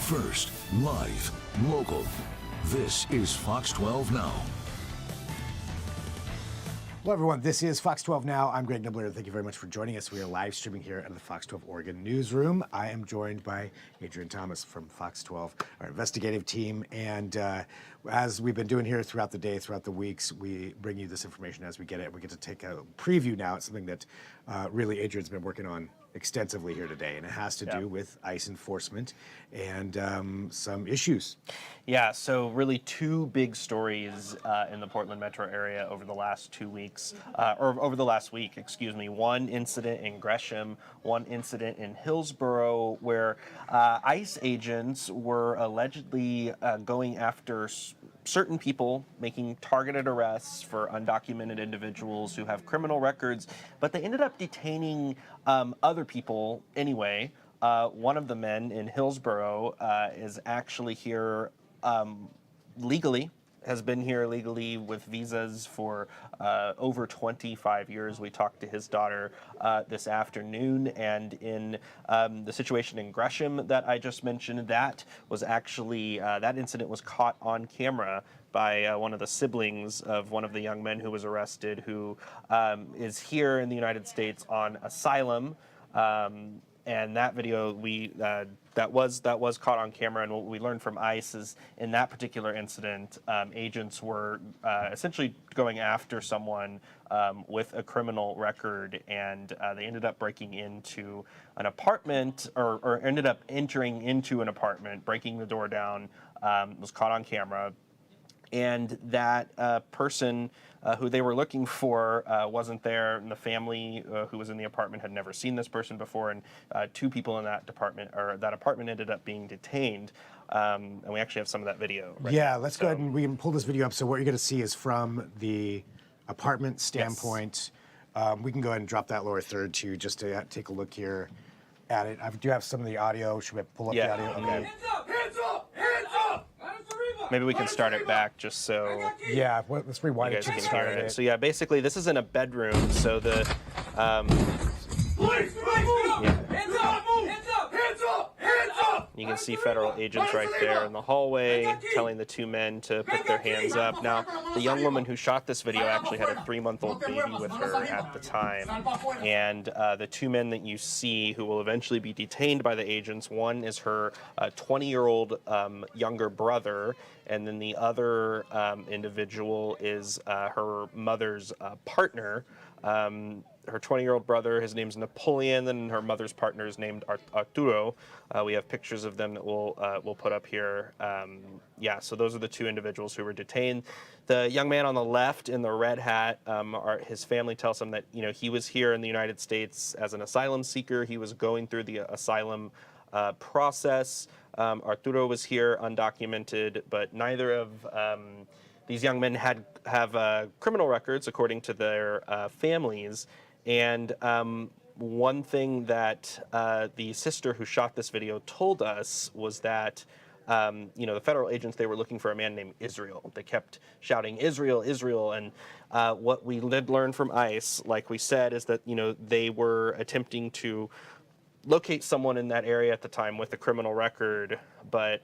First, live, local. This is Fox 12 Now. Hello, everyone. This is Fox 12 Now. I'm Greg Nibbler. Thank you very much for joining us. We are live streaming here at the Fox 12 Oregon newsroom. I am joined by Adrian Thomas from Fox 12, our investigative team. And as we've been doing here throughout the day, throughout the weeks, we bring you this information as we get it. We get to take a preview now. It's something that really Adrian's been working on extensively here today, and it has to do with ICE enforcement and some issues. Yeah, so really two big stories in the Portland metro area over the last 2 weeks, or over the last week, excuse me. One incident in Gresham, one incident in Hillsboro, where ICE agents were allegedly going after certain people, making targeted arrests for undocumented individuals who have criminal records, but they ended up detaining other people anyway. One of the men in Hillsboro is actually here legally, has been here legally with visas for over 25 years. We talked to his daughter this afternoon, and in the situation in Gresham that I just mentioned, that was actually, that incident was caught on camera by one of the siblings of one of the young men who was arrested, who is here in the United States on asylum. And that video that was caught on camera, and what we learned from ICE is in that particular incident, agents were essentially going after someone with a criminal record, and they ended up breaking into an apartment, or ended up entering into an apartment, breaking the door down, was caught on camera. And that person who they were looking for wasn't there, and the family who was in the apartment had never seen this person before, and two people in that apartment ended up being detained. And we actually have some of that video right now. Let's go ahead and we can pull this video up. So what you're going to see is from the apartment standpoint. Yes. We can go ahead and drop that lower third too, just to take a look here at it. I do have some of the audio. Should we pull up the audio? Okay. Hands up! Hands up! Hands up! Maybe we can start it back just so let's rewind you it guys to the can start hear of it. it. So yeah, basically this is in a bedroom. So the Police! Hands up! Hands up! Hands up! Hands up! you can see federal agents right there in the hallway telling the two men to put their hands up. Now, the young woman who shot this video actually had a 3-month-old baby with her at the time. And the two men that you see who will eventually be detained by the agents, one is her 20-year-old younger brother, and then the other individual is her mother's partner. Her 20-year-old brother, his name's Napoleon, and her mother's partner is named Arturo. We have pictures of them that we'll put up here. So those are the two individuals who were detained. The young man on the left in the red hat, his family tells him that he was here in the United States as an asylum seeker. He was going through the asylum process. Arturo was here undocumented, but neither of these young men have criminal records according to their families. And one thing that the sister who shot this video told us was that the federal agents, they were looking for a man named Israel. They kept shouting, Israel, Israel. And what we did learn from ICE, like we said, is that they were attempting to locate someone in that area at the time with a criminal record, but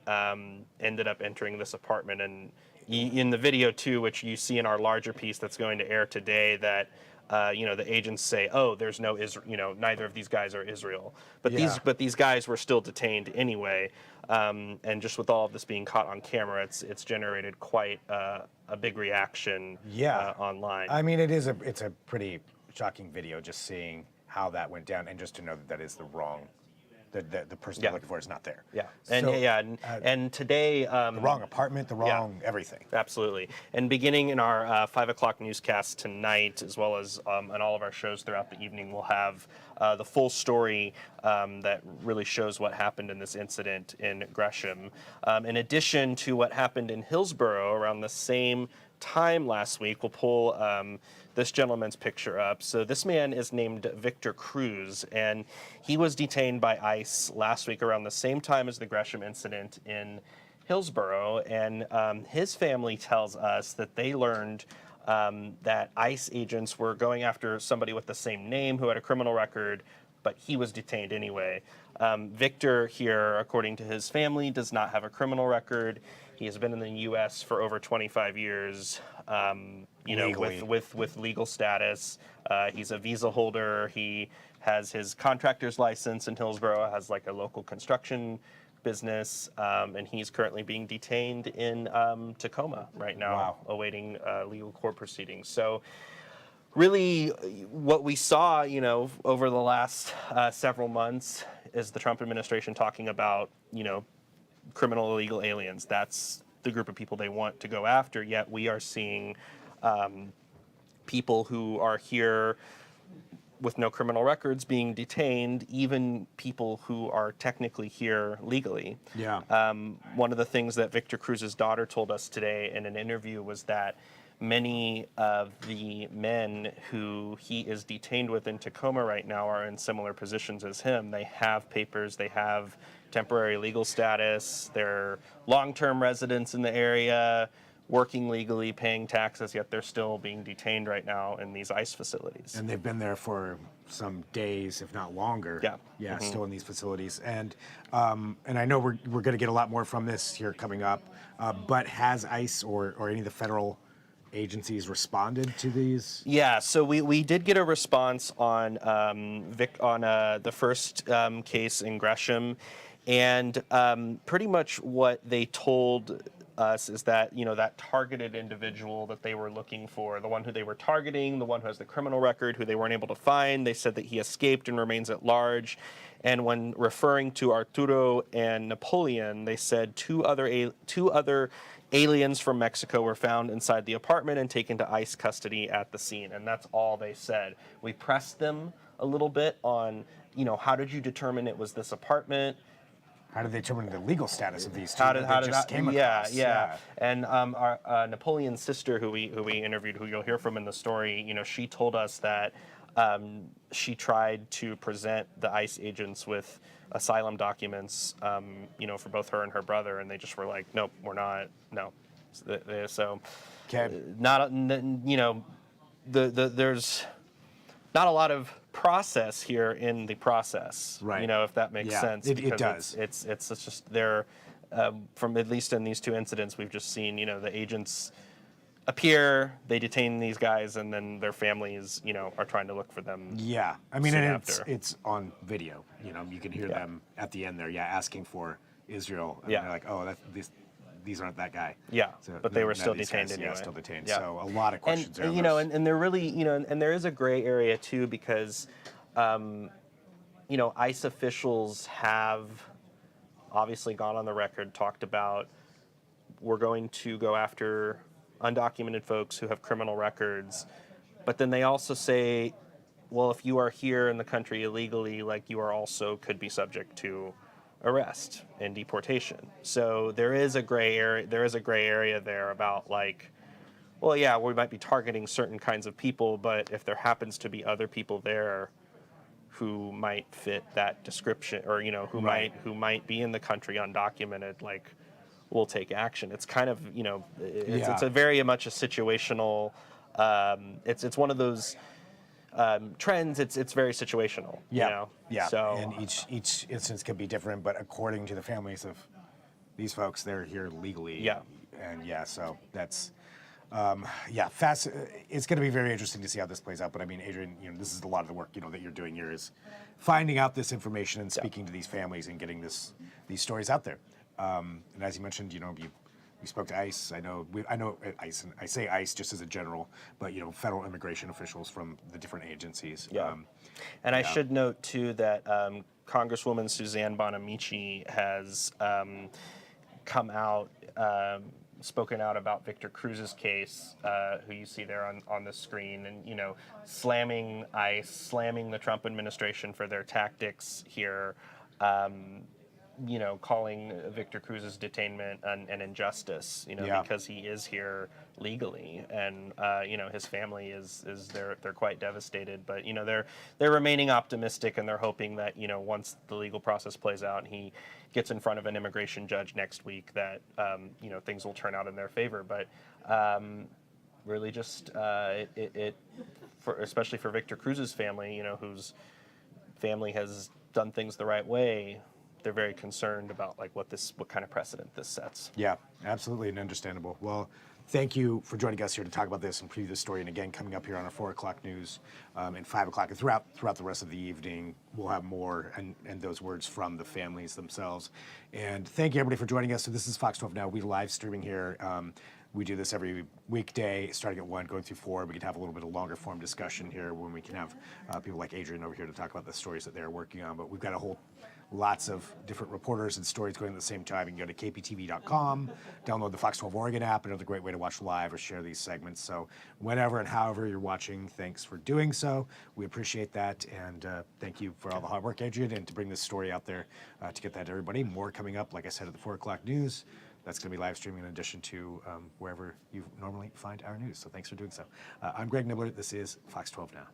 ended up entering this apartment. And in the video too, which you see in our larger piece that's going to air today, that the agents say, "Oh, there's no Israel. Neither of these guys are Israel." But these guys were still detained anyway. And just with all of this being caught on camera, it's generated quite a big reaction online. I mean, it's a pretty shocking video, just seeing how that went down, and just to know that is the wrong. The person they're looking for is not there. Yeah, and today the wrong apartment, the wrong everything. Absolutely. And beginning in our 5 o'clock newscast tonight, as well as on all of our shows throughout the evening, we'll have the full story that really shows what happened in this incident in Gresham. In addition to what happened in Hillsboro around the same time last week, we'll pull this gentleman's picture up. So this man is named Victor Cruz, and he was detained by ICE last week around the same time as the Gresham incident in Hillsboro. And his family tells us that they learned that ICE agents were going after somebody with the same name who had a criminal record but he was detained anyway. Victor here, according to his family, does not have a criminal record. He has been in the U.S. for over 25 years, Legally. with legal status. He's a visa holder. He has his contractor's license in Hillsboro, has like a local construction business, and he's currently being detained in Tacoma right now, Wow. awaiting legal court proceedings. So really what we saw, over the last several months is the Trump administration talking about, criminal illegal aliens. That's the group of people they want to go after, yet we are seeing people who are here with no criminal records being detained, even people who are technically here legally. Yeah. One of the things that Victor Cruz's daughter told us today in an interview was that many of the men who he is detained with in Tacoma right now are in similar positions as him. They have papers, they have temporary legal status, they're long-term residents in the area, working legally, paying taxes, yet they're still being detained right now in these ICE facilities. And they've been there for some days, if not longer. Yeah. Yeah, still in these facilities. And I know we're going to get a lot more from this here coming up, but has ICE or any of the federal agencies responded to these? Yeah, so we did get a response on the first case in Gresham, and pretty much what they told us is that that targeted individual that they were looking for, the one who they were targeting, the one who has the criminal record, who they weren't able to find, they said that he escaped and remains at large. And when referring to Arturo and Napoleon, they said two other aliens from Mexico were found inside the apartment and taken to ICE custody at the scene, and that's all they said. We pressed them a little bit on, how did you determine it was this apartment? How did they determine the legal status of these two? How did that that? came Yeah, across? yeah. And our Napoleon's sister, who we interviewed, who you'll hear from in the story, she told us that she tried to present the ICE agents with asylum documents, for both her and her brother, and they just were like, nope, we're not. No. So, Okay. there's not a lot of process here in the process, Right. If that makes Yeah, sense. it because does. It's just there, from at least in these two incidents, we've just seen, the agents appear, they detain these guys, and then their families, are trying to look for them. Yeah, I mean, soon and after. it's on video. You can hear them at the end there, asking for Israel. And Yeah. they're like, oh, these aren't that guy. Yeah, So but they were none of still these detained guys, anyway. Yeah, still detained. Yeah. So a lot of questions there. And they're really, and there is a gray area too, because, ICE officials have obviously gone on the record, talked about, we're going to go after undocumented folks who have criminal records, but then they also say, well, if you are here in the country illegally, like, you are also could be subject to arrest and deportation. So there is a gray area. There is a gray area there about, like, well, yeah, we might be targeting certain kinds of people, but if there happens to be other people there who might fit that description, or who might be in the country undocumented, like, we'll take action. It's kind of it's a very much a situational. It's one of those trends. It's very situational. Yeah. So and each instance can be different, but according to the families of these folks, they're here legally. Yeah. And so that's fast. It's going to be very interesting to see how this plays out. But I mean, Adrian, this is a lot of the work that you're doing here is finding out this information and speaking to these families and getting these stories out there. And as you mentioned, you spoke to ICE. I know ICE, and I say ICE just as a general, but federal immigration officials from the different agencies. Yeah. And I should note too that Congresswoman Suzanne Bonamici has come out, spoken out about Victor Cruz's case, who you see there on the screen, and slamming ICE, slamming the Trump administration for their tactics here. Calling Victor Cruz's detainment an injustice, because he is here legally, and his family is they're quite devastated, but they're remaining optimistic, and they're hoping that once the legal process plays out and he gets in front of an immigration judge next week, that things will turn out in their favor. But really, just especially for Victor Cruz's family, whose family has done things the right way, they're very concerned about like what kind of precedent this sets. Yeah, absolutely, and understandable. Well, thank you for joining us here to talk about this and preview this story. And again, coming up here on our 4 o'clock news and 5 o'clock, and throughout the rest of the evening, we'll have more and those words from the families themselves. And thank you everybody for joining us. So this is Fox 12 Now. We live streaming here. We do this every weekday, starting at 1, going through 4. We can have a little bit of longer form discussion here when we can have people like Adrian over here to talk about the stories that they're working on. But we've got lots of different reporters and stories going at the same time. You can go to kptv.com, download the Fox 12 Oregon app, another great way to watch live or share these segments. So whenever and however you're watching, thanks for doing so. We appreciate that, and thank you for all the hard work, Adrian, and to bring this story out there to get that to everybody. More coming up, like I said, at the 4 o'clock news. That's going to be live streaming in addition to wherever you normally find our news. So thanks for doing so. I'm Greg Nibbler. This is Fox 12 Now.